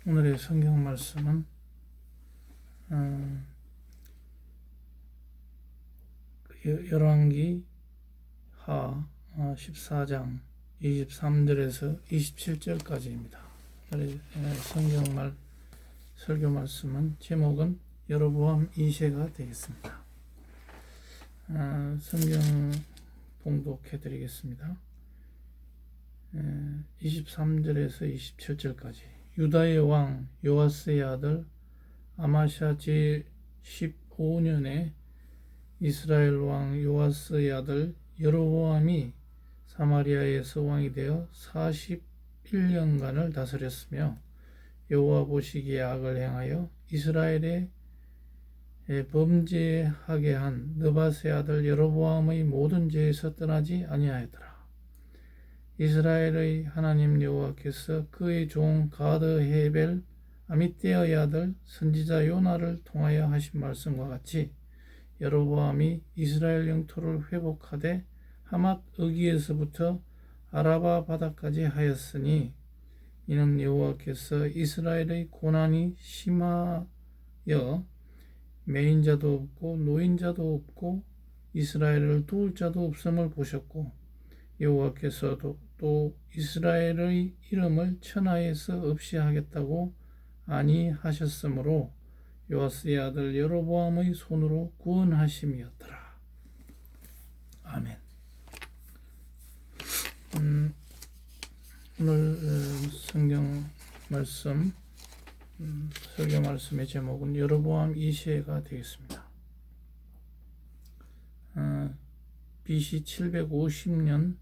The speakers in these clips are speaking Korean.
오늘의 성경 말씀은 열왕기 하 14장 23절에서 27절까지입니다. 오늘의 설교 말씀은 제목은 여로보암 2세가 되겠습니다. 성경 봉독해 드리겠습니다. 23절에서 27절까지. 유다의 왕 요아스의 아들 아마샤 제15년에 이스라엘 왕 요아스의 아들 여로보암이 사마리아에서 왕이 되어 41년간을 다스렸으며 여호와 보시기에 악을 행하여 이스라엘에 범죄하게 한 느밧의 아들 여로보암의 모든 죄에서 떠나지 아니하였더라. 이스라엘의 하나님 여호와께서 그의 종 가드 헤벨 아미떼의 아들 선지자 요나를 통하여 하신 말씀과 같이 여로보암이 이스라엘 영토를 회복하되 하맛 어기에서부터 아라바 바다까지 하였으니 이는 여호와께서 이스라엘의 고난이 심하여 매인자도 없고 노인자도 없고 이스라엘을 도울 자도 없음을 보셨고 여호와께서도 또 이스라엘의 이름을 천하에서 없이 하겠다고 아니하셨으므로 요아스의 아들 여로보암의 손으로 구원하심이었더라. 아멘. 오늘 성경 말씀 설교 말씀의 제목은 여로보암 2세가 되겠습니다. BC 750년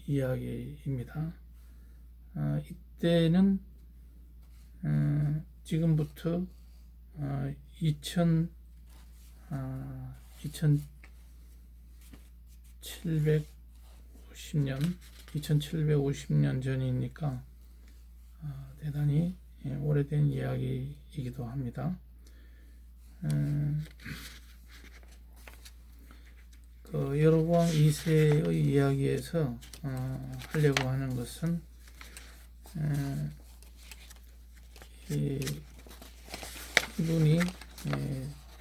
이야기입니다. 이때는 지금부터 2750년 전이니까 대단히 오래된 이야기이기도 합니다. 그 여로보암 2세의 이야기에서 하려고 하는 것은 이분이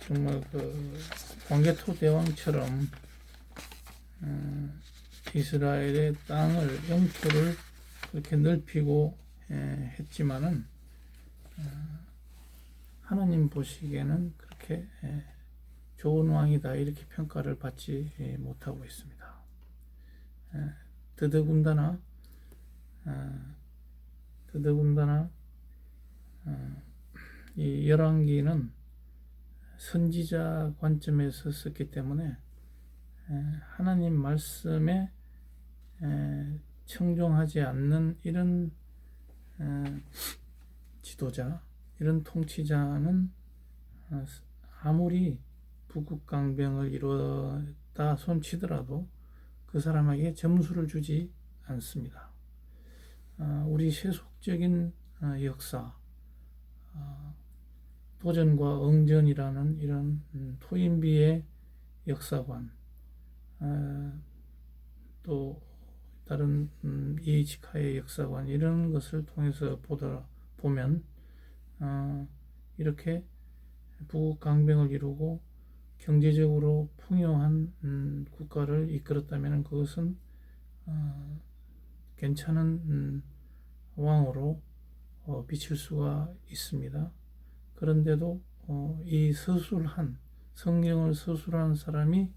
정말 그 광개토대왕처럼 이스라엘의 땅을 영토를 그렇게 넓히고 했지만은 하나님 보시기에는 그렇게 좋은 왕이다 이렇게 평가를 받지 못하고 있습니다. 더더군다나 이 열왕기는 선지자 관점에서 썼기 때문에 하나님 말씀에 청종하지 않는 이런 지도자, 이런 통치자는 아무리 북극강병을 이루었다 손치더라도 그 사람에게 점수를 주지 않습니다. 우리 세속적인 역사, 도전과 응전이라는 이런 토인비의 역사관, 또 다른 이에이치카의 역사관 이런 것을 통해서 보면 이렇게 북극강병을 이루고 경제적으로 풍요한 국가를 이끌었다면 그것은 괜찮은 왕으로 비칠 수가 있습니다. 그런데도 이 성경을 서술한 사람이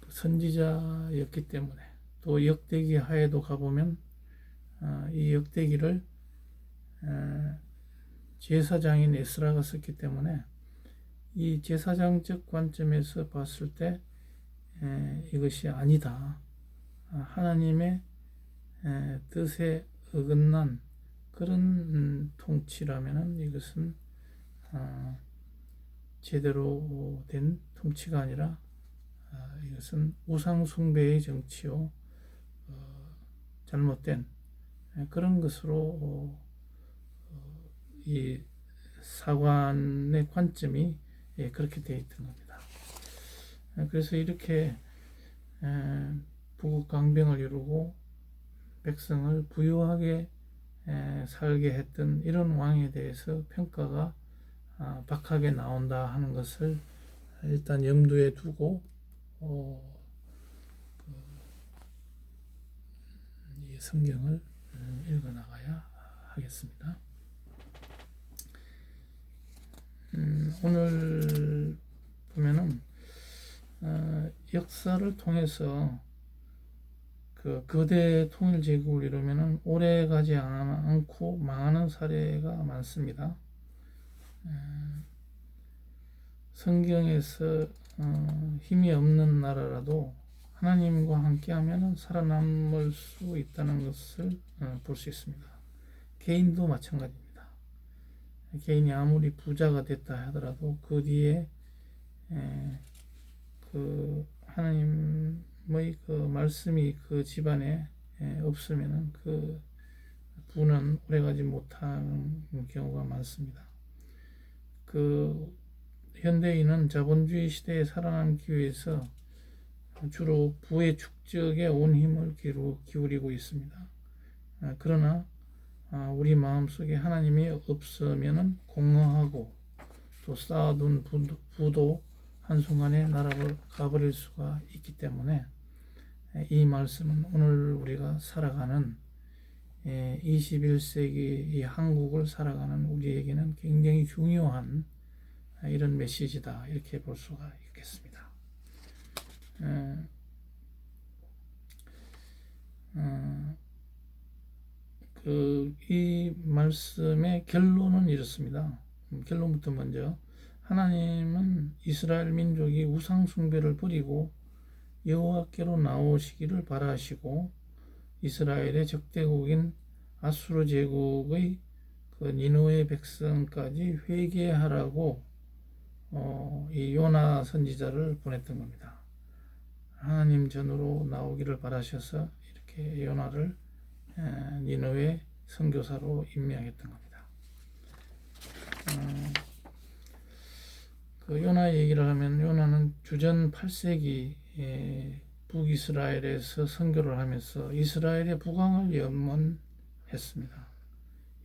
선지자였기 때문에 또 역대기 하에도 가보면 이 역대기를 제사장인 에스라가 썼기 때문에 이 제사장적 관점에서 봤을 때 이것이 아니다. 하나님의 뜻에 어긋난 그런 통치라면은 이것은 제대로 된 통치가 아니라 이것은 우상 숭배의 정치요 잘못된 그런 것으로 이 사관의 관점이 그렇게 되어 있던 겁니다. 그래서 이렇게 북극강병을 이루고 백성을 부유하게 살게 했던 이런 왕에 대해서 평가가 박하게 나온다 하는 것을 일단 염두에 두고 이 성경을 읽어 나가야 하겠습니다. 오늘 보면은 역사를 통해서 그 거대 통일 제국을 이루면은 오래 가지 않고 망하는 사례가 많습니다. 성경에서 힘이 없는 나라라도 하나님과 함께하면 살아남을 수 있다는 것을 볼 수 있습니다. 개인도 마찬가지입니다. 개인이 아무리 부자가 됐다 하더라도 그 뒤에 그 하나님의 그 말씀이 그 집안에 없으면은 그 부는 오래가지 못하는 경우가 많습니다. 그 현대인은 자본주의 시대에 살아남기 위해서 주로 부의 축적에 온 힘을 기울이고 있습니다. 그러나 우리 마음속에 하나님이 없으면 공허하고 또 쌓아둔 부도 한순간에 날아가버릴 수가 있기 때문에 이 말씀은 오늘 우리가 살아가는 21세기 이 한국을 살아가는 우리에게는 굉장히 중요한 이런 메시지다, 이렇게 볼 수가 있겠습니다. 이 말씀의 결론은 이렇습니다. 결론부터 먼저, 하나님은 이스라엘 민족이 우상 숭배를 버리고 여호와께로 나오시기를 바라시고 이스라엘의 적대국인 아수르 제국의 그 니느웨 백성까지 회개하라고 이 요나 선지자를 보냈던 겁니다. 하나님 전으로 나오기를 바라셔서 이렇게 요나를 니느웨 선교사로 임명했던 겁니다. 그 요나 얘기를 하면, 요나는 주전 8세기 북이스라엘에서 선교를 하면서 이스라엘의 부강을 염원했습니다.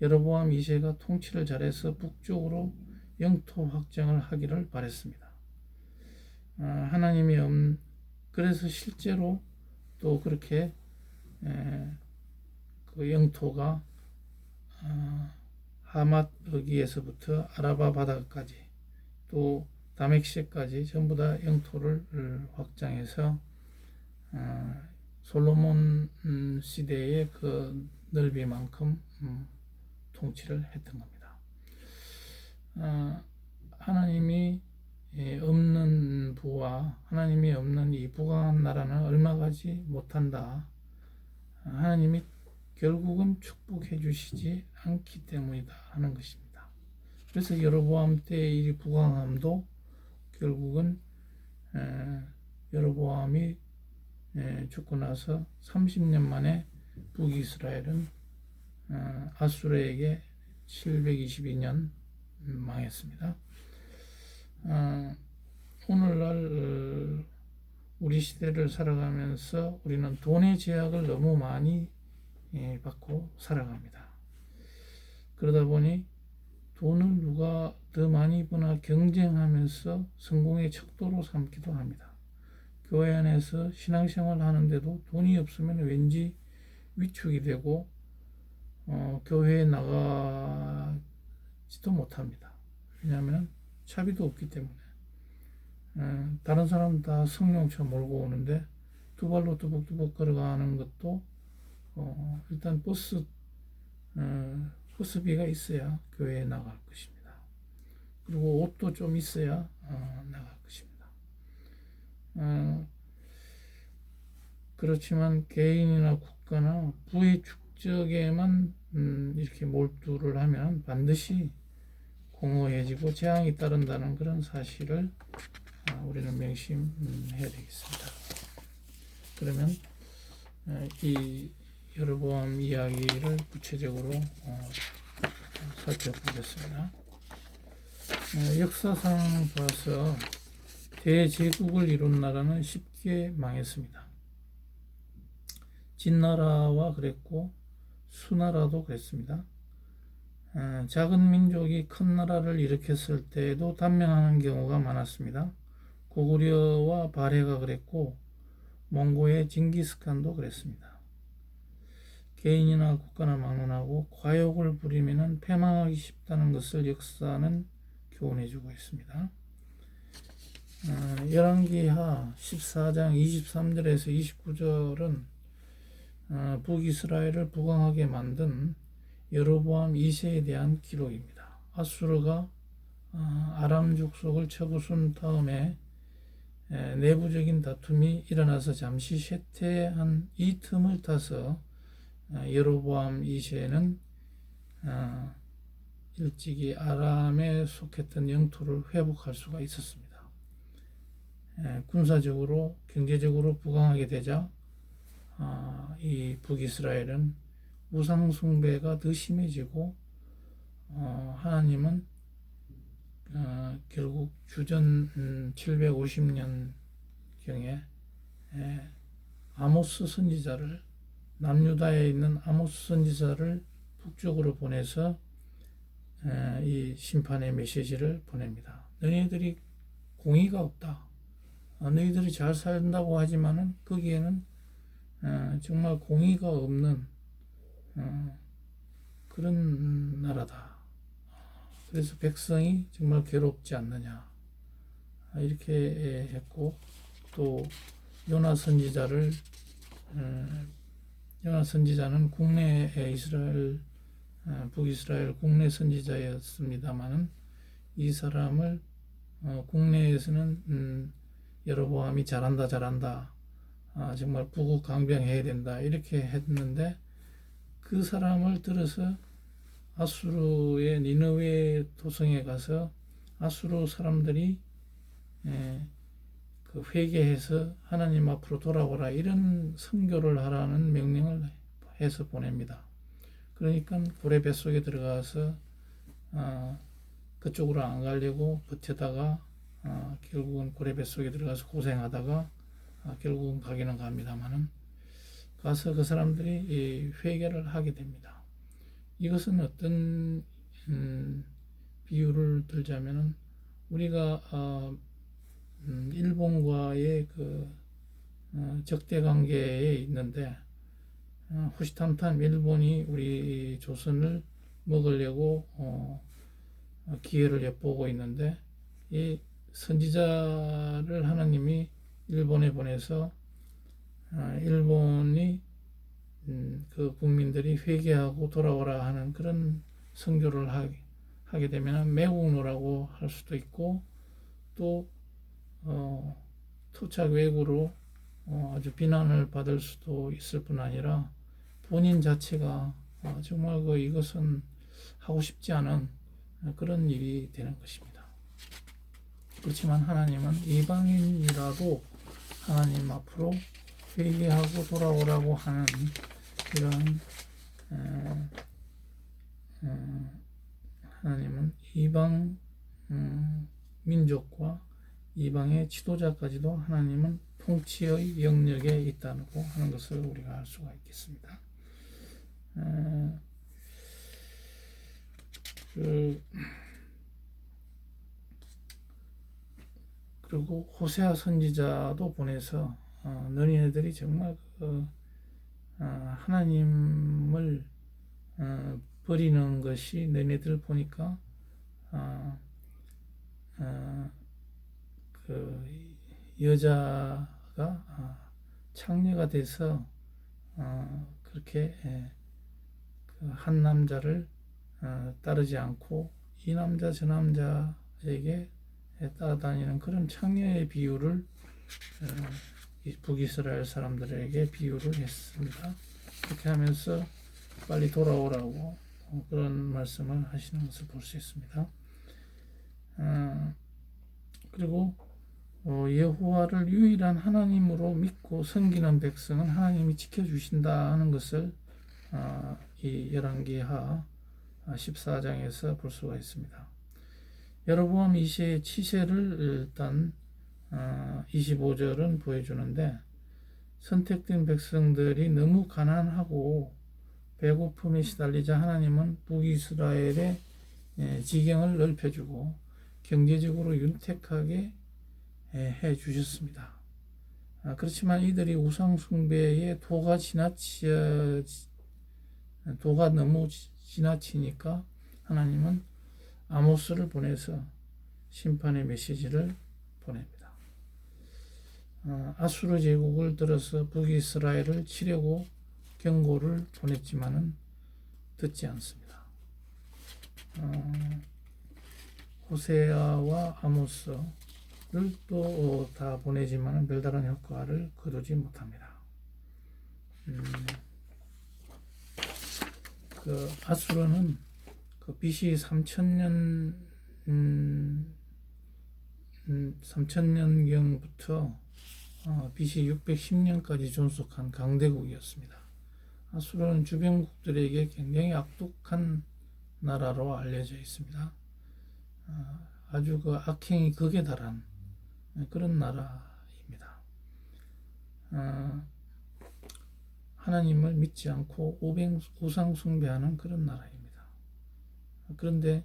여로보암 2세가 통치를 잘해서 북쪽으로 영토 확장을 하기를 바랬습니다. 하나님이 그래서 실제로 또 그렇게 그 영토가 하맛 어기에서부터 아라바 바다까지 또 다멕섹까지 전부 다 영토를 확장해서 솔로몬 시대의 그 넓이만큼 통치를 했던 겁니다. 하나님이 없는 부와 하나님이 없는 이 부강한 나라는 얼마 가지 못한다. 하나님이 결국은 축복해 주시지 않기 때문이다 하는 것입니다. 그래서 여로보암 때의 이 부강함도 결국은 여로보암이 죽고 나서 30년 만에 북이스라엘은 아수르에게 722년 망했습니다. 오늘날 우리 시대를 살아가면서 우리는 돈의 제약을 너무 많이 받고 살아갑니다. 그러다 보니 돈을 누가 더 많이 버나 경쟁하면서 성공의 척도로 삼기도 합니다. 교회 안에서 신앙생활 하는데도 돈이 없으면 왠지 위축이 되고 교회에 나가지도 못합니다. 왜냐하면 차비도 없기 때문에. 다른 사람 다 성령차 몰고 오는데 두 발로 뚜벅뚜벅 걸어가는 것도 일단 버스비가 있어야 교회에 나갈 것입니다. 그리고 옷도 좀 있어야 나갈 것입니다. 그렇지만 개인이나 국가나 부의 축적에만 이렇게 몰두를 하면 반드시 공허해지고 재앙이 따른다는 그런 사실을 우리는 명심해야 되겠습니다. 그러면 이 여로보암 이야기를 구체적으로 살펴보겠습니다. 역사상 봐서 대제국을 이룬 나라는 쉽게 망했습니다. 진나라와 그랬고 수나라도 그랬습니다. 작은 민족이 큰 나라를 일으켰을 때에도 단명하는 경우가 많았습니다. 고구려와 발해가 그랬고 몽고의 징기스칸도 그랬습니다. 개인이나 국가나 막론하고 과욕을 부리면 패망하기 쉽다는 것을 역사는 교훈해주고 있습니다. 열왕기하 14장 23절에서 29절은 북이스라엘을 부강하게 만든 여로보암 2세에 대한 기록입니다. 아수르가 아람 족속을 쳐부순 다음에 내부적인 다툼이 일어나서 잠시 쇠퇴한 이 틈을 타서 여로보암 2세는 일찍이 아람에 속했던 영토를 회복할 수가 있었습니다. 군사적으로 경제적으로 부강하게 되자 이 북이스라엘은 우상 숭배가 더 심해지고 하나님은 결국 주전 750년경에 아모스 선지자를 남유다에 있는 아모스 선지자를 북쪽으로 보내서 이 심판의 메시지를 보냅니다. 너희들이 공의가 없다. 너희들이 잘 산다고 하지만은 거기에는 정말 공의가 없는 그런 나라다. 그래서 백성이 정말 괴롭지 않느냐 이렇게 했고, 또 요나 선지자는 국내 이스라엘 북이스라엘 국내 선지자였습니다만은 이 사람을 국내에서는 여로보암이 잘한다 정말 부국 강병해야 된다 이렇게 했는데, 그 사람을 들어서 아수르의 니느웨 도성에 가서 아수르 사람들이 그 회개해서 하나님 앞으로 돌아오라 이런 선교를 하라는 명령을 해서 보냅니다. 그러니까 고래 뱃속에 들어가서 그쪽으로 안 가려고 버티다가 결국은 고래 뱃속에 들어가서 고생하다가 결국은 가기는 갑니다만은 가서 그 사람들이 회개를 하게 됩니다. 이것은 어떤 비유를 들자면은 우리가 일본과의 그 적대 관계에 있는데 호시탐탐 일본이 우리 조선을 먹으려고 기회를 엿보고 있는데, 이 선지자를 하나님이 일본에 보내서 일본이 그 국민들이 회개하고 돌아오라 하는 그런 선교를 하게 되면 매국노라고 할 수도 있고, 또 토착 왜구로 아주 비난을 받을 수도 있을 뿐 아니라 본인 자체가 정말 이것은 하고 싶지 않은 그런 일이 되는 것입니다. 그렇지만 하나님은 이방인이라도 하나님 앞으로 회개하고 돌아오라고 하는 이런 하나님은 이방 민족과 이방의 지도자까지도 하나님은 통치의 영역에 있다고 하는 것을 우리가 알 수가 있겠습니다. 그리고 호세아 선지자도 보내서 너희들이 정말 하나님을 버리는 것이 너희들 보니까 그 여자가 창녀가 돼서 그렇게 그 한 남자를 따르지 않고 이 남자 저 남자에게 따라다니는 그런 창녀의 비유를 북이스라엘 사람들에게 비유를 했습니다. 그렇게 하면서 빨리 돌아오라고 그런 말씀을 하시는 것을 볼 수 있습니다. 그리고 여호와를 유일한 하나님으로 믿고 섬기는 백성은 하나님이 지켜주신다 하는 것을 이 열왕기하 14장에서 볼 수가 있습니다. 여로보암 2세의 치세를 일단 25절은 보여주는데, 선택된 백성들이 너무 가난하고 배고픔에 시달리자 하나님은 북이스라엘의 지경을 넓혀주고 경제적으로 윤택하게 해 주셨습니다. 그렇지만 이들이 우상 숭배에 도가 너무 지나치니까 하나님은 아모스를 보내서 심판의 메시지를 보냅니다. 아수르 제국을 들어서 북이스라엘을 치려고 경고를 보냈지만은 듣지 않습니다. 호세아와 아모스를 또 다 보내지만은 별다른 효과를 거두지 못합니다. 그 아수르는 그 BC 3000년 3000년경부터 BC 610년까지 존속한 강대국이었습니다. 아수르는 주변국들에게 굉장히 악독한 나라로 알려져 있습니다. 아주 그 악행이 극에 달한 그런 나라입니다. 하나님을 믿지 않고 우상 숭배하는 그런 나라입니다. 그런데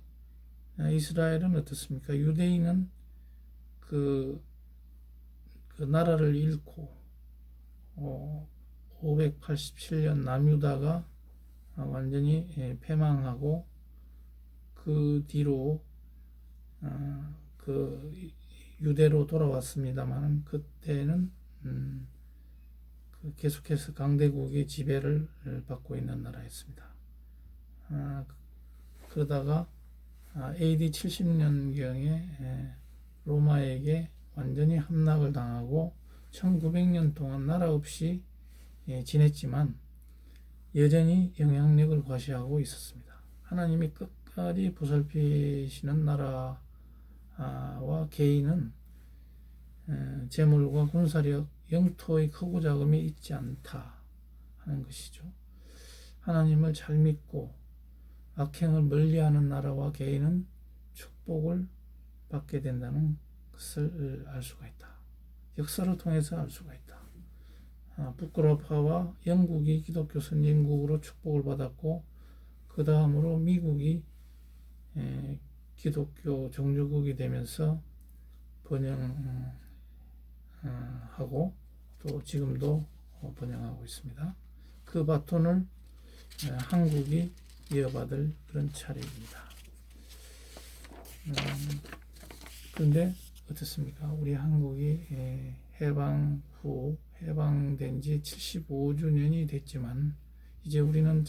이스라엘은 어떻습니까? 유대인은 그 나라를 잃고 587년 남유다가 완전히 패망하고 그 뒤로 그 유대로 돌아왔습니다만 그때는 계속해서 강대국의 지배를 받고 있는 나라였습니다. 그러다가 AD 70년경에 로마에게 완전히 함락을 당하고 1900년 동안 나라 없이 지냈지만 여전히 영향력을 과시하고 있었습니다. 하나님이 끝까지 보살피시는 나라와 개인은 재물과 군사력, 영토의 크고 작음이 있지 않다 하는 것이죠. 하나님을 잘 믿고 악행을 멀리하는 나라와 개인은 축복을 받게 된다는 것을 알 수가 있다. 역사를 통해서 알 수가 있다. 북유럽파와 영국이 기독교 선진국으로 축복을 받았고 그 다음으로 미국이 기독교 종주국이 되면서 번영하고 또 지금도 번영하고 있습니다. 그 바톤을 한국이 이어받을 그런 차례입니다. 그런데 어떻습니까? 우리 한국이 해방 후 해방된 지 75주년이 됐지만 이제 우리는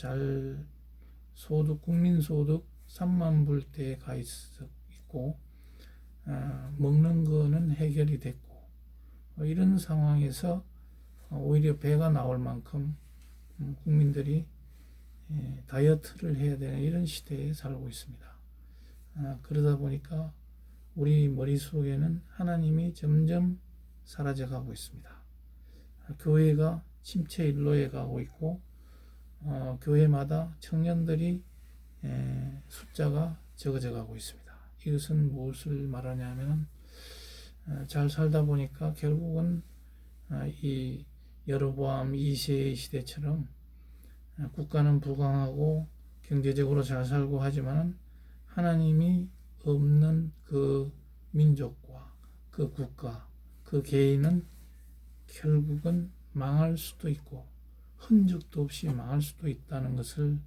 국민소득 3만 불대에 가 있고 먹는 거는 해결이 됐고 이런 상황에서 오히려 배가 나올 만큼 국민들이 다이어트를 해야 되는 이런 시대에 살고 있습니다. 그러다 보니까 우리 머릿속에는 하나님이 점점 사라져가고 있습니다. 교회가 침체 일로에 가고 있고 교회마다 청년들이 숫자가 적어져 가고 있습니다. 이것은 무엇을 말하냐면 잘 살다 보니까 결국은 이 여로보암 2세의 시대처럼 국가는 부강하고 경제적으로 잘 살고 하지만 하나님이 없는 그 민족과 그 국가, 그 개인은 결국은 망할 수도 있고 흔적도 없이 망할 수도 있다는 것을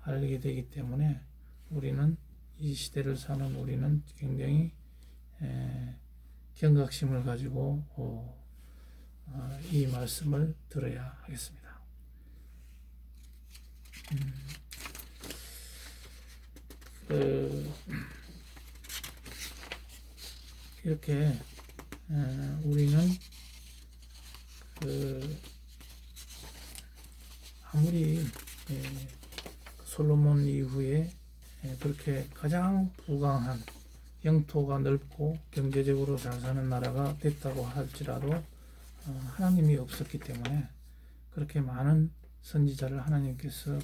알게 되기 때문에 우리는 이 시대를 사는 우리는 굉장히 경각심을 가지고 이 말씀을 들어야 하겠습니다. 이렇게 우리는 아무리 솔로몬 이후에 그렇게 가장 부강한 영토가 넓고 경제적으로 잘 사는 나라가 됐다고 할지라도 하나님이 없었기 때문에 그렇게 많은 선지자를 하나님께서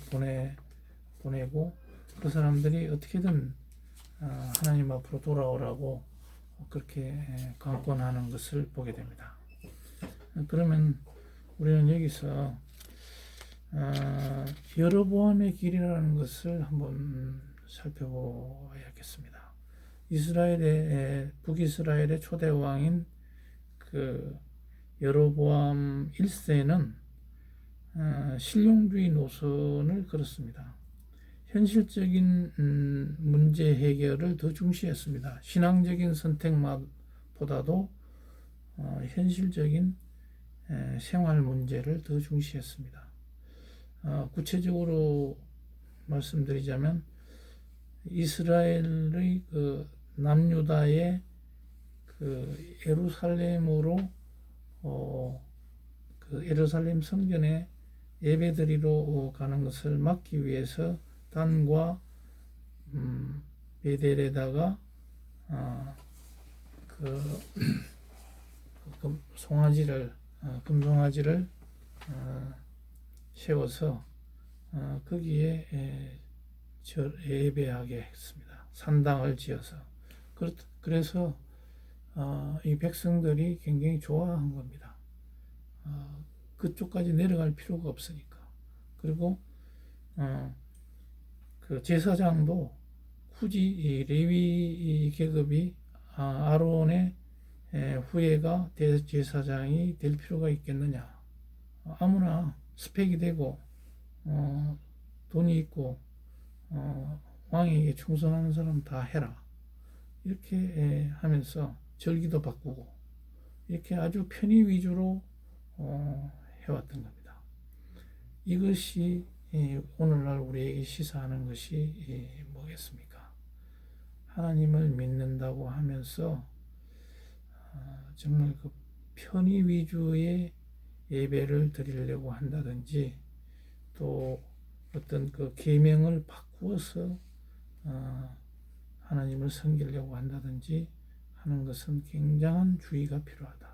보내고 그 사람들이 어떻게든 하나님 앞으로 돌아오라고 그렇게 강권하는 것을 보게 됩니다. 그러면 우리는 여기서 여로보암의 길이라는 것을 한번 살펴보아야겠습니다. 북이스라엘의 초대 왕인 그 여로보암 1세는 신령주의 노선을 걸었습니다. 현실적인 문제 해결을 더 중시했습니다. 신앙적인 선택보다도 현실적인 생활 문제를 더 중시했습니다. 구체적으로 말씀드리자면 이스라엘의 그 남유다의 그 예루살렘으로 그 예루살렘 성전에 예배드리러 가는 것을 막기 위해서 단과 베델에다가 송아지를 금송아지를 세워서 거기에 예배하게 했습니다. 산당을 지어서. 그래서 이 백성들이 굉장히 좋아한 겁니다. 그쪽까지 내려갈 필요가 없으니까. 그리고 그 제사장도 굳이 이 레위 계급이 아론의 후예가 대제사장이 될 필요가 있겠느냐. 아무나 스펙이 되고 돈이 있고 왕에게 충성하는 사람 다 해라. 이렇게 하면서 절기도 바꾸고 이렇게 아주 편의 위주로 해왔던 겁니다. 이것이 오늘날 우리에게 시사하는 것이 뭐겠습니까? 하나님을 믿는다고 하면서 정말 그 편의 위주의 예배를 드리려고 한다든지 또 어떤 그 계명을 바꾸어서 하나님을 섬기려고 한다든지 하는 것은 굉장한 주의가 필요하다.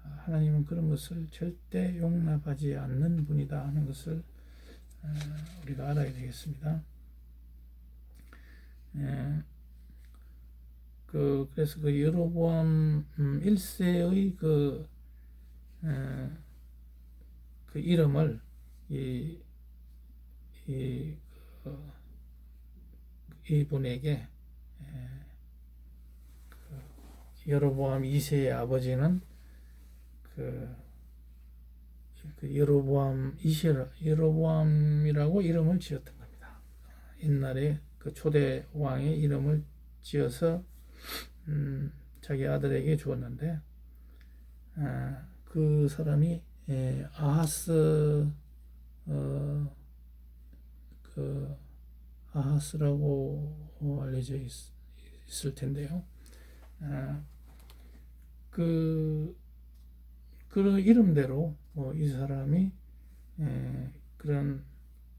하나님은 그런 것을 절대 용납하지 않는 분이다 하는 것을 우리가 알아야 되겠습니다. 그래서 그 여로보암 1세의 그 이름을 이분에게 여로보암 2세의 아버지는 여로보암이라고 이름을 지었던 겁니다. 옛날에 그 초대 왕의 이름을 지어서 자기 아들에게 주었는데 그 사람이 아하스라고 알려져 있을 텐데요. 그 이름대로 이 사람이 그런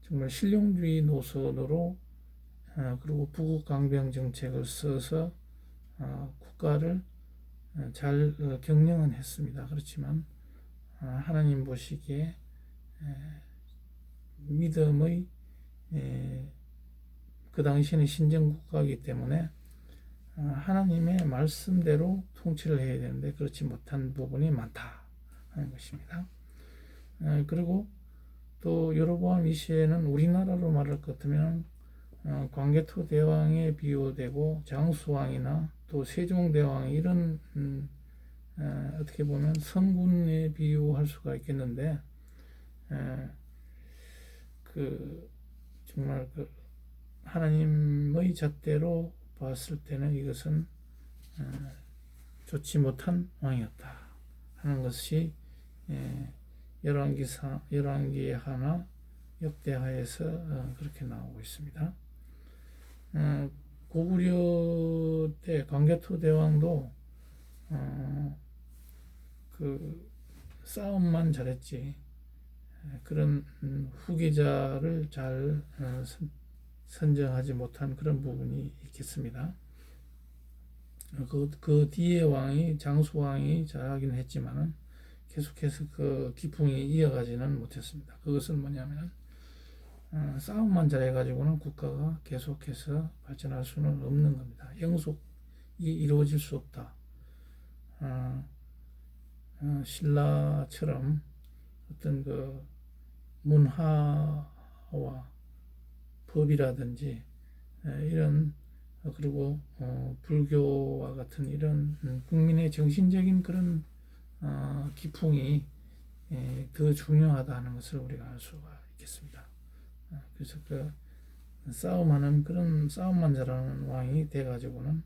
정말 실용주의 노선으로 그리고 부국 강병 정책을 써서 국가를 잘 경영은 했습니다. 그렇지만 하나님 보시기에 믿음의 그 당시에는 신정국가이기 때문에 하나님의 말씀대로 통치를 해야 되는데 그렇지 못한 부분이 많다 하는 것입니다. 그리고 또 여로보암 2세는 우리나라로 말할 것 같으면 광개토 대왕에 비유되고 장수왕이나 또 세종대왕 이런 어떻게 보면 성군에 비유할 수가 있겠는데 정말 하나님의 잣대로 봤을 때는 이것은 좋지 못한 왕이었다 하는 것이 열왕기 하나 역대하에서 그렇게 나오고 있습니다. 고구려 때 광개토 대왕도 그 싸움만 잘했지 그런 후계자를 잘 선정하지 못한 그런 부분이 있겠습니다. 그 뒤에 왕이 장수왕이 잘하긴 했지만은 계속해서 그 기풍이 이어가지는 못했습니다. 그것은 뭐냐면 싸움만 잘해가지고는 국가가 계속해서 발전할 수는 없는 겁니다. 영속이 이루어질 수 없다. 신라처럼 어떤 그 문화와 법이라든지 이런 그리고 불교와 같은 이런 국민의 정신적인 그런 기풍이 더 중요하다는 것을 우리가 알 수가 있겠습니다. 그래서 그 싸움하는 그런 싸움만 잘하는 왕이 돼가지고는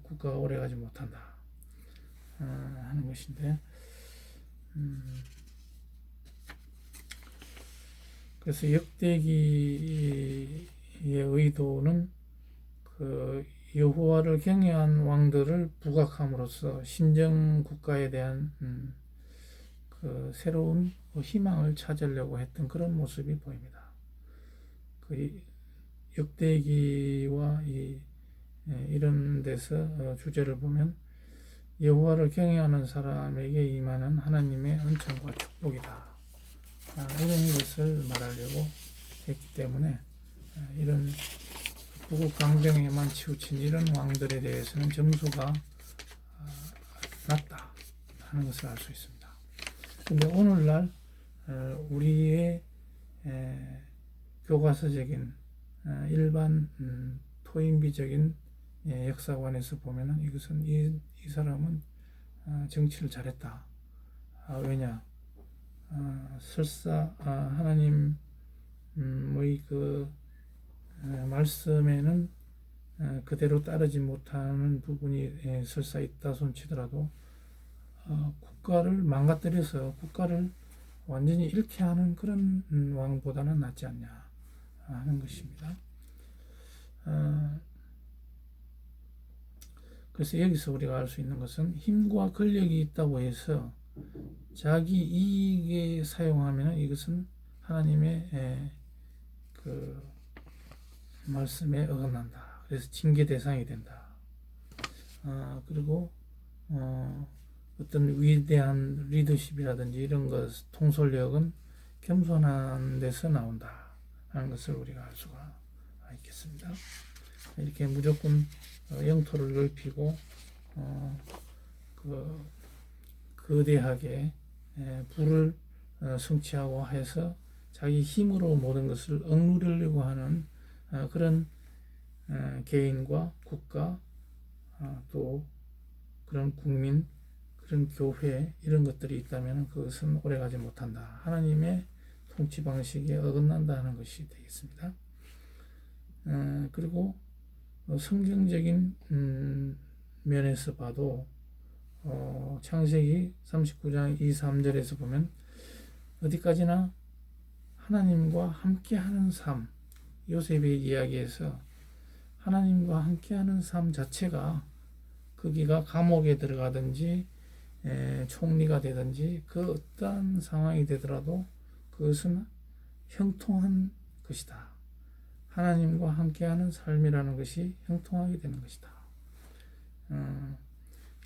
국가가 오래가지 못한다 하는 것인데, 그래서 역대기의 의도는 그 여호와를 경외한 왕들을 부각함으로써 신정 국가에 대한 그 새로운 희망을 찾으려고 했던 그런 모습이 보입니다. 그 역대기와 이런 데서 주제를 보면 여호와를 경외하는 사람에게 임하는 하나님의 은총과 축복이다, 이런 것을 말하려고 했기 때문에 이런 북극 강병에만 치우친 이런 왕들에 대해서는 점수가 낮다 하는 것을 알 수 있습니다. 근데 오늘날 우리의 교과서적인 일반 토인비적인 역사관에서 보면은 이것은 이 사람은 정치를 잘했다. 왜냐? 설사 하나님의 그 말씀에는 그대로 따르지 못하는 부분이 설사 있다 손치더라도 국가를 망가뜨려서 국가를 완전히 잃게 하는 그런 왕보다는 낫지 않냐 하는 것입니다. 그래서 여기서 우리가 알 수 있는 것은 힘과 권력이 있다고 해서 자기 이익에 사용하면 이것은 하나님의 그 말씀에 어긋난다. 그래서 징계 대상이 된다. 그리고 어떤 위대한 리더십이라든지 이런 것, 통솔력은 겸손한 데서 나온다 하는 것을 우리가 알 수가 있겠습니다. 이렇게 무조건 영토를 넓히고 거대하게 부를 성취하고 해서 자기 힘으로 모든 것을 억누르려고 하는 그런 개인과 국가, 또 그런 국민, 그런 교회 이런 것들이 있다면 그것은 오래가지 못한다. 하나님의 통치 방식에 어긋난다 하는 것이 되겠습니다. 그리고 성경적인 면에서 봐도 창세기 39장 2, 3절에서 보면 어디까지나 하나님과 함께하는 삶, 요셉의 이야기에서 하나님과 함께하는 삶 자체가 거기가 감옥에 들어가든지 총리가 되든지 그 어떠한 상황이 되더라도 그것은 형통한 것이다. 하나님과 함께하는 삶이라는 것이 형통하게 되는 것이다.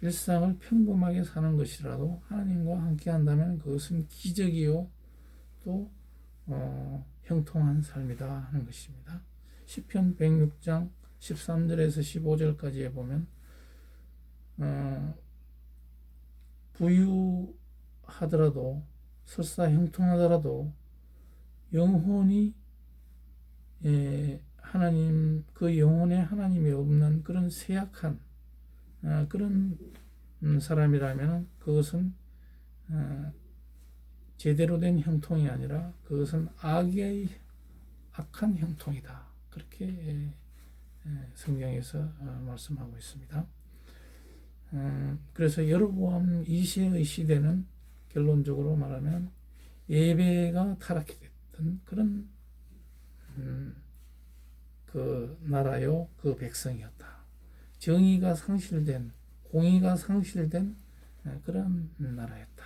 일상을 평범하게 사는 것이라도 하나님과 함께한다면 그것은 기적이요 또 형통한 삶이다 하는 것입니다. 시편 106장 13절에서 15절까지에 보면 부유하더라도 설사 형통하더라도 영혼이 하나님, 그 영혼에 하나님이 없는 그런 쇠약한 그런 사람이라면 그것은 제대로 된 형통이 아니라 그것은 악한 형통이다. 그렇게 성경에서 말씀하고 있습니다. 그래서 여로보암 2세의 시대는 결론적으로 말하면 예배가 타락해 됐던 그런 그 나라요, 그 백성이었다. 정의가 상실된, 공의가 상실된 그런 나라였다.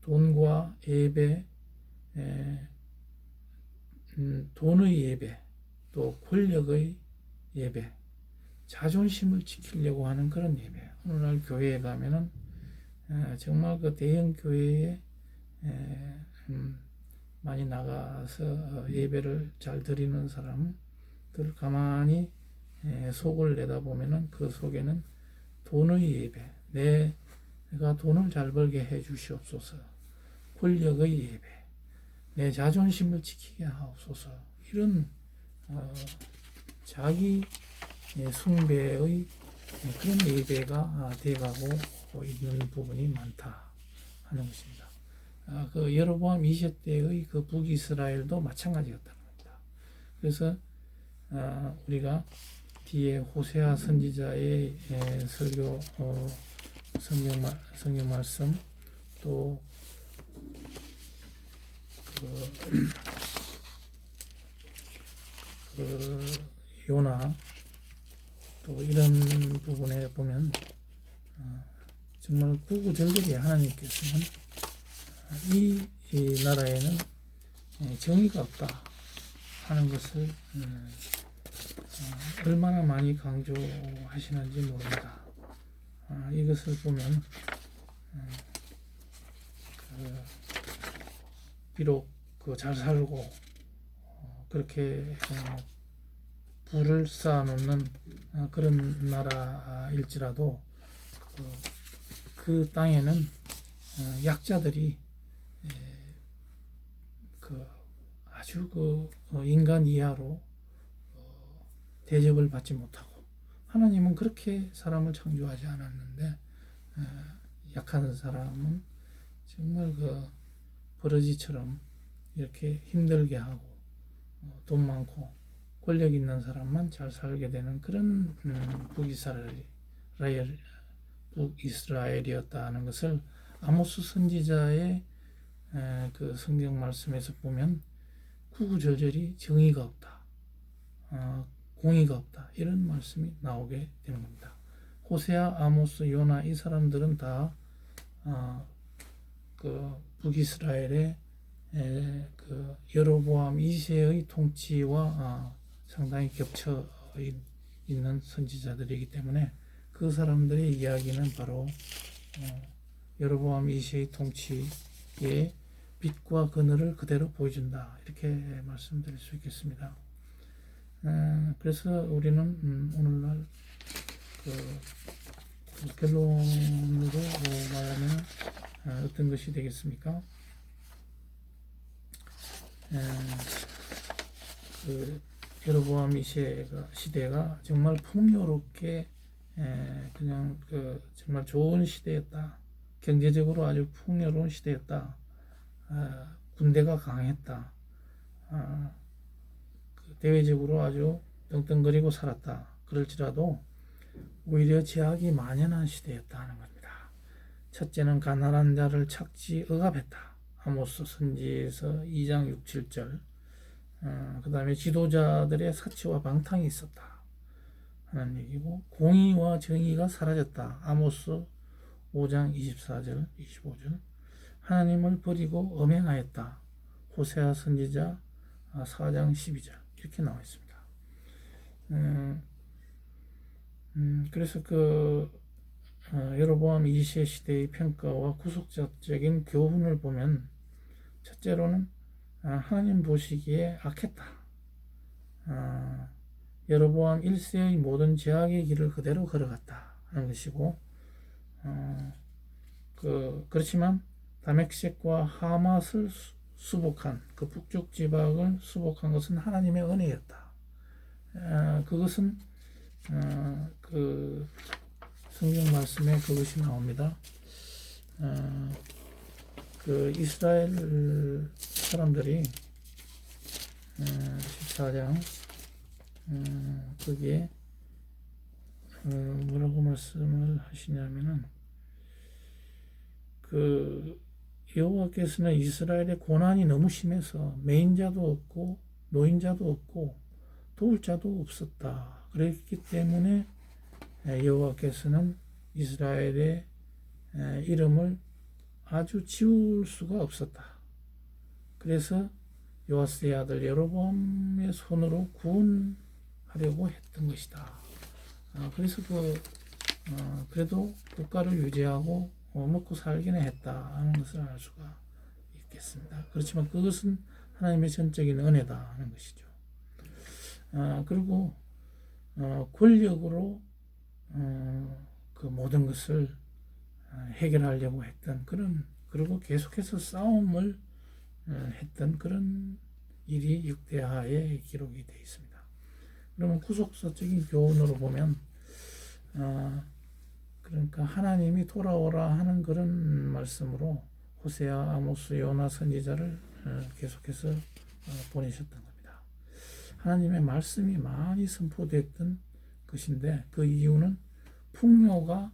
돈과 예배, 돈의 예배, 또 권력의 예배, 자존심을 지키려고 하는 그런 예배. 오늘날 교회에 가면은 정말 그 대형 교회에 많이 나가서 예배를 잘 드리는 사람들 가만히 속을 내다보면은 그 속에는 돈의 예배, 내 내가 돈을 잘 벌게 해 주시옵소서. 권력의 예배, 내 자존심을 지키게 하옵소서. 이런 자기 숭배의 그런 예배가 돼가고 있는 부분이 많다 하는 것입니다. 그 여로보암 2세 때의 그 북이스라엘도 마찬가지였다는 겁니다. 그래서 우리가 뒤에 호세아 선지자의 설교 성경 말씀 또 요나 또 이런 부분에 보면 정말 구구절절히 하나님께서는 이 나라에는 정의가 없다 하는 것을 얼마나 많이 강조하시는지 모릅니다. 이것을 보면 비록 잘 살고 그렇게 부를 쌓아놓는 그런 나라일지라도 그 땅에는 약자들이 아주 인간 이하로 대접을 받지 못하고, 하나님은 그렇게 사람을 창조하지 않았는데 약한 사람은 정말 버러지처럼 이렇게 힘들게 하고 돈 많고 권력 있는 사람만 잘 살게 되는 그런 북이스라엘이었다는 것을 아모스 선지자의 그 성경 말씀에서 보면 구구절절히 정의가 없다, 공의가 없다, 이런 말씀이 나오게 되는 겁니다. 호세아, 아모스, 요나 이 사람들은 다 북이스라엘의 그 여로보암 2세의 통치와 상당히 겹쳐 있는 선지자들이기 때문에 그 사람들의 이야기는 바로 여로보암 2세의 통치의 빛과 그늘을 그대로 보여준다, 이렇게 말씀드릴 수 있겠습니다. 그래서 우리는 오늘날 결론으로 말하면 어떤 것이 되겠습니까? 여로보암 2세 시대가 정말 풍요롭게 그냥 정말 좋은 시대였다. 경제적으로 아주 풍요로운 시대였다. 군대가 강했다. 대외적으로 아주 떵떵거리고 살았다. 그럴지라도 오히려 제약이 만연한 시대였다는 겁니다. 첫째는 가난한 자를 착지 억압했다. 아모스 선지에서 2장 6, 7절. 그 다음에 지도자들의 사치와 방탕이 있었다 하는 얘기고, 공의와 정의가 사라졌다. 아모스 5장 24절, 25절. 하나님을 버리고 음행하였다. 호세아 선지자 4장 12절. 이렇게 나와 있습니다. 그래서 여로보암 2세 시대의 평가와 구속적인 교훈을 보면, 첫째로는 하나님 보시기에 악했다. 여로보암 1세의 모든 죄악의 길을 그대로 걸어갔다 하는 것이고, 그렇지만 다메섹과 하맛을 수복한 그 북쪽 지방을 수복한 것은 하나님의 은혜였다. 그것은 그 성경 말씀에 그것이 나옵니다. 이스라엘 사람들이 14장 거기에 뭐라고 말씀을 하시냐면은 여호와께서는 이스라엘의 고난이 너무 심해서 매인자도 없고 노인자도 없고 도울 자도 없었다. 그랬기 때문에 여호와께서는 이스라엘의 이름을 아주 지울 수가 없었다. 그래서 요아스의 아들 여로보암의 손으로 구원하려고 했던 것이다. 그래서 그래도 국가를 유지하고 먹고 살기는 했다 하는 것을 알 수가 있겠습니다. 그렇지만 그것은 하나님의 전적인 은혜다 하는 것이죠. 그리고 권력으로 그 모든 것을 해결하려고 했던 그런, 그리고 계속해서 싸움을 했던 그런 일이 역대하에 기록이 되어 있습니다. 그러면 구속사적인 교훈으로 보면 그러니까 하나님이 돌아오라 하는 그런 말씀으로 호세아, 아모스, 요나 선지자를 계속해서 보내셨던 겁니다. 하나님의 말씀이 많이 선포됐던 것인데 그 이유는 풍요가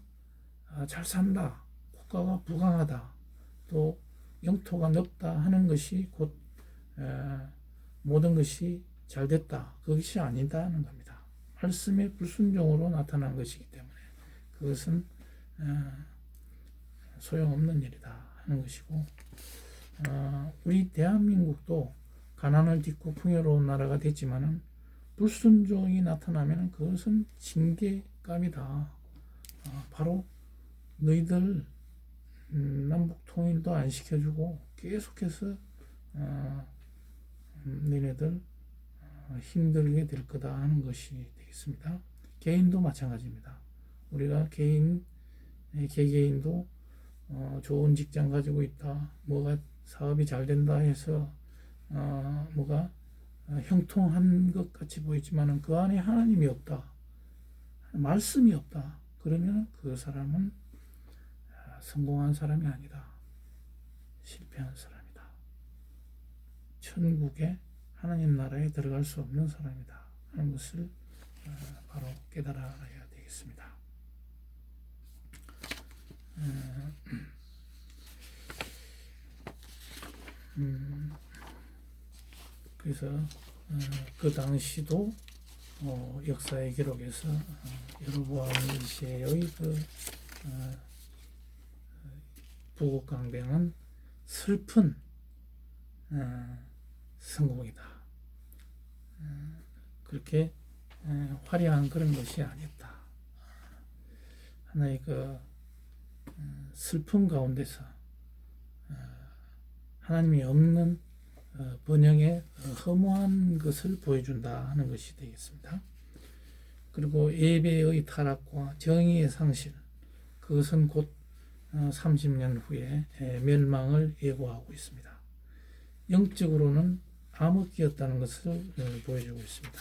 잘 산다, 국가가 부강하다, 또 영토가 넓다 하는 것이 곧 모든 것이 잘 됐다, 그것이 아니다는 겁니다. 말씀의 불순종으로 나타난 것이기 때문에 그것은 소용없는 일이다 하는 것이고, 우리 대한민국도 가난을 딛고 풍요로운 나라가 됐지만은 불순종이 나타나면 그것은 징계감이다. 바로 너희들 남북 통일도 안 시켜주고 계속해서 너희들 힘들게 될 거다 하는 것이 되겠습니다. 개인도 마찬가지입니다. 우리가 개개인도 좋은 직장 가지고 있다, 뭐가 사업이 잘 된다 해서 뭐가 형통한 것 같이 보이지만은 그 안에 하나님이 없다, 말씀이 없다, 그러면 그 사람은 성공한 사람이 아니다, 실패한 사람이다, 천국에 하나님 나라에 들어갈 수 없는 사람이다 하는 것을 바로 깨달아야 되겠습니다. 그래서 그 당시도 역사의 기록에서 여로보암 2세의 그 부국강병은 슬픈 성공이다. 그렇게 화려한 그런 것이 아니었다. 하나의 그 슬픔 가운데서 하나님이 없는 번영의 허무한 것을 보여준다 하는 것이 되겠습니다. 그리고 예배의 타락과 정의의 상실, 그것은 곧 30년 후에 멸망을 예고하고 있습니다. 영적으로는 암흑기였다는 것을 보여주고 있습니다.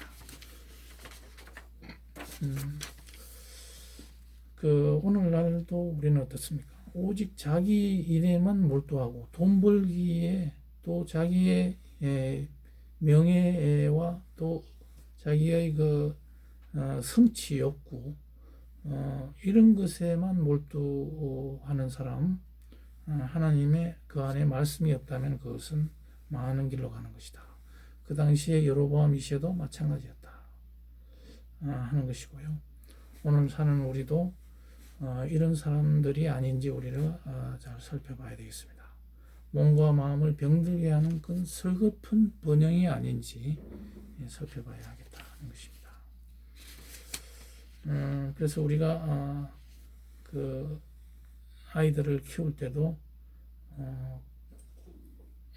오늘날도 우리는 어떻습니까? 오직 자기 일에만 몰두하고 돈 벌기에, 또 자기의 명예와 또 자기의 그 성취 욕구, 이런 것에만 몰두하는 사람, 하나님의 그 안에 말씀이 없다면 그것은 망하는 길로 가는 것이다. 그 당시에 여로보암 2세도 마찬가지였다 하는 것이고요. 오늘 사는 우리도 이런 사람들이 아닌지 우리가 잘 살펴봐야 되겠습니다. 몸과 마음을 병들게 하는 그 슬픈 번영이 아닌지 살펴봐야 하겠다 하는 것입니다. 그래서 우리가 그 아이들을 키울 때도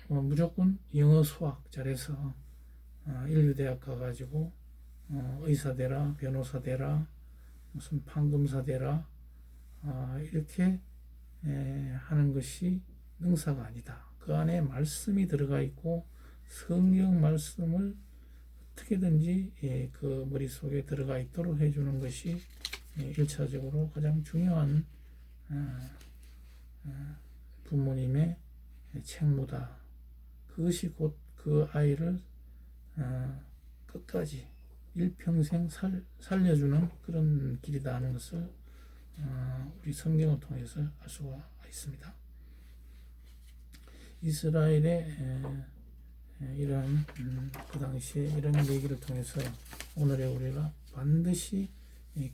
무조건 영어 수학 잘해서 인류대학 가가지고 의사 되라, 변호사 되라, 무슨 판검사 되라, 이렇게 하는 것이 능사가 아니다. 그 안에 말씀이 들어가 있고 성경 말씀을 어떻게든지 그 머릿속에 들어가 있도록 해주는 것이 1차적으로 가장 중요한 부모님의 책무다. 그것이 곧 그 아이를 끝까지 일평생 살려주는 그런 길이다 하는 것을 우리 성경을 통해서 알 수가 있습니다. 이스라엘의 이러한 그 당시에 이런 얘기를 통해서 오늘의 우리가 반드시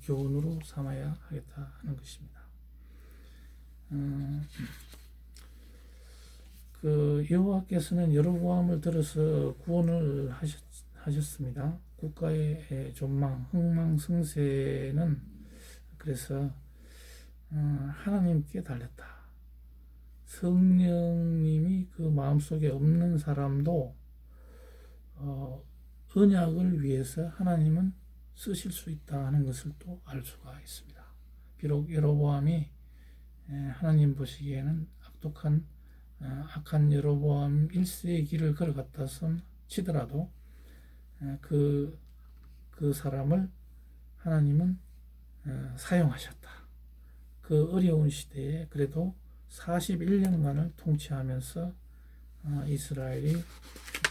교훈으로 삼아야 하겠다 하는 것입니다. 그 여호와께서는 여로보암을 들어서 구원을 하셨습니다. 국가의 존망, 흥망성쇠는 그래서 하나님께 달렸다. 성령님이 그 마음속에 없는 사람도 언약을 위해서 하나님은 쓰실 수 있다 하는 것을 또 알 수가 있습니다. 비록 여로보암이 하나님 보시기에는 악독한 악한 여로보암 1세의 길을 걸어갔다 치더라도 그 사람을 하나님은 사용하셨다. 그 어려운 시대에 그래도 41년간을 통치하면서 이스라엘이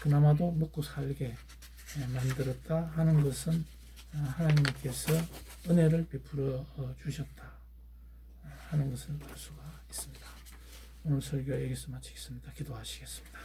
그나마도 먹고 살게 만들었다 하는 것은 하나님께서 은혜를 베풀어 주셨다 하는 것을 볼 수가 있습니다. 오늘 설교 여기서 마치겠습니다. 기도하시겠습니다.